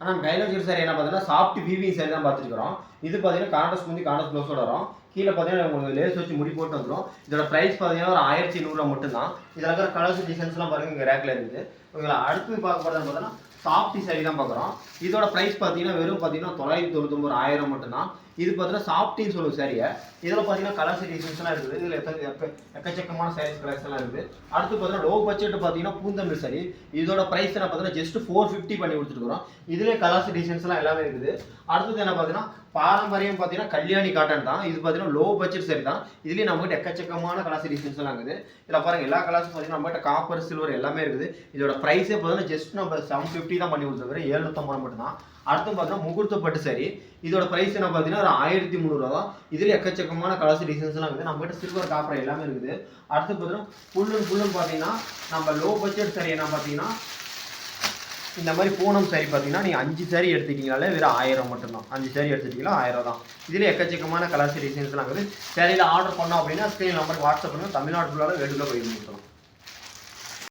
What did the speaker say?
நம்ம கையில் வச்சுருக்க சாரி என்ன பார்த்தீங்கன்னா சாஃப்ட் வீவிங் சாரி தான் பார்த்துருக்கோம். இது பார்த்தீங்கன்னா கான்ட்ராஸ்ட் முந்தி கான்ட்ராஸ்ட் ப்ளவுஸோட வரும். கீழே பார்த்தீங்கன்னா உங்களுக்கு லேஸ் வச்சு முடி போட்டு வந்துடும். இதோட ப்ரைஸ் பார்த்தீங்கன்னா ஒரு 1800 மட்டும்தான். இதில் இருக்கிற கலர்ஸ் டிசைன்ஸ்லாம் பாருங்கள் இங்கே ரேக்கில் இருக்குது. உங்களை அடுத்து பார்க்க போகிறதுன்னு பார்த்தீங்கன்னா சாஃப்டி சாரி தான் பார்க்குறோம். இதோட ப்ரைஸ் பார்த்தீங்கன்னா வெறும் பார்த்தீங்கன்னா 999 1000 மட்டும்தான். இது பார்த்தீங்கன்னா சாஃப்டின்னு சொல்லுவோம் சாரியை. இதில் பார்த்தீங்கன்னா கலர்ஸ் டிசைன்ஸ்லாம் இருக்குது. இதில் எக்கச்சக்கமான சாரீஸ் கலர்ஸ்லாம் இருக்குது. அடுத்து பார்த்தீங்கன்னா லோ பட்ஜெட் பார்த்தீங்கன்னா பூந்தமிழ் சாரி. இதோட ப்ரைஸ் என்ன பார்த்தீங்கன்னா ஜஸ்ட் 450 பண்ணி கொடுத்துருக்குறோம். இதிலே கலர்ஸ் டிசைன்ஸ்லாம் எல்லாமே இருக்குது. அடுத்தது என்ன பார்த்தீங்கன்னா பாரம்பரியம் பார்த்தீங்கன்னா கல்யாணி காட்டன் தான். இது பார்த்தீங்கன்னா லோ பட்ஜெட் சரி தான். இதுலேயும் நம்மகிட்ட எக்கச்சக்கமான கலர்ஸ் டிசைன்ஸ்லாம் இருக்குது. இதில் பாருங்கள் எல்லா கலர்ஸும் பார்த்தீங்கன்னா நம்மகிட்ட காப்பர் சில்வர் எல்லாமே இருக்குது. இதோட ப்ரைஸே பார்த்தீங்கன்னா ஜஸ்ட் நம்ம 750 தான் பண்ணி கொடுத்துருக்குறோம். 750 மட்டும் தான். அடுத்து பார்த்தீங்கன்னா முகூர்த்த பட்டு சாரி. இதோட ப்ரைஸ் என்ன பார்த்தீங்கன்னா ஒரு 1300 தான். இதில் எக்கச்சக்கமான கலர்ஸ் டிசைன்ஸ்லாம் இருக்குது. நம்மகிட்ட சில்வர் காப்பர் எல்லாமே இருக்குது. அடுத்து பார்த்தீங்கன்னா ஃபுல்லுன்னு பார்த்தீங்கன்னா நம்ம லோ பட்ஜெட் சாரி என்ன பார்த்தீங்கன்னா இந்த மாதிரி பூனம் சாரி பார்த்தீங்கன்னா நீங்கள் 5 சாரி எடுத்துக்கிட்டீங்கனாலே வெறும் 1000 மட்டும்தான். 5 சாரி எடுத்துக்கிட்டீங்களா 1000 தான். இதில் எக்கச்சக்கமான கலர்ஸ் டிசைன்ஸ்லாம் இருக்குது. சாரியில் ஆர்டர் பண்ணோம் அப்படின்னா ஸ்க்ரீன் நம்பருக்கு வாட்ஸ்அப் பண்ணுங்கள். தமிழ்நாடு ஃபுல்லாக வேடுல போய் கொடுக்கலாம்.